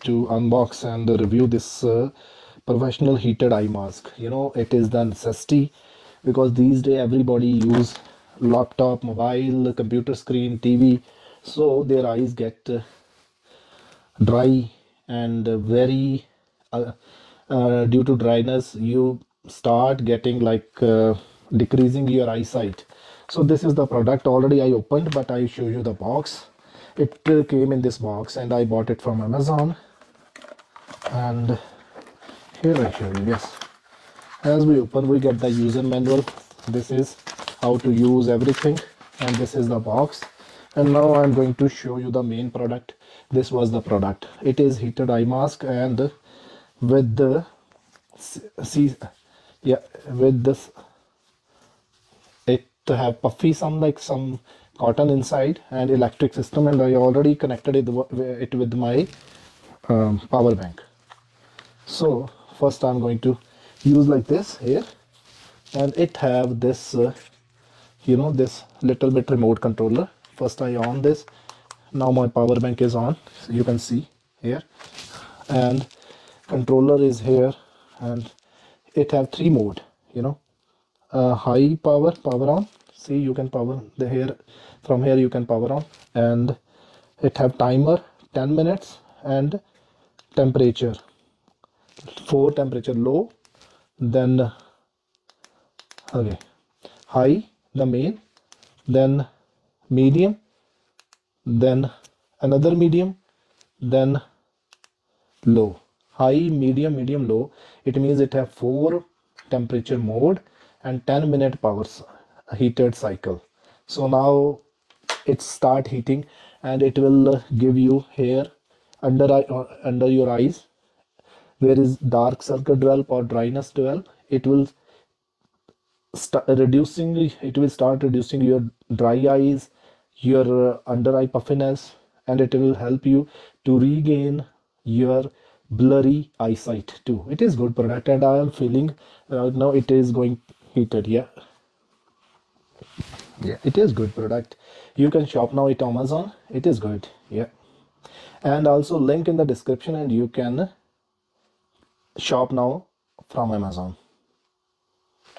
to unbox and review this professional heated eye mask. It is the necessity because these days everybody use laptop, mobile, computer screen, TV, so their eyes get dry and very due to dryness you start getting like decreasing your eyesight. So this is the product. Already I opened, but I show you the box. It came in this box and I bought it from Amazon. And here I show you. Yes, as we open we get the user manual. This is how to use everything, and this is the box. And now I'm going to show you the main product. This was the product. It is heated eye mask, and with the see, yeah, with this it have puffy, some like some cotton inside and electric system, and I already connected it with my power bank. So first I'm going to use like this here, and it have this this little bit remote controller. First I on this. Now my power bank is on, so you can see here, and controller is here, and it have three mode. High power on. See, you can power the here. From here you can power on, and it have timer 10 minutes and temperature. 4 temperature low, then okay, high the main, then medium, then another medium, then low. High, medium, low. It means it have 4 temperature mode and 10-minute power heated cycle. So now it start heating, and it will give you here under your eyes where is dark circle develop or dryness develop. It will start reducing your dry eyes, your under eye puffiness, and it will help you to regain your blurry eyesight too. It is good product, and I am feeling now it is going heated. Yeah, it is good product. You can shop now at Amazon. It is good. Yeah, and also link in the description, and you can shop now from Amazon.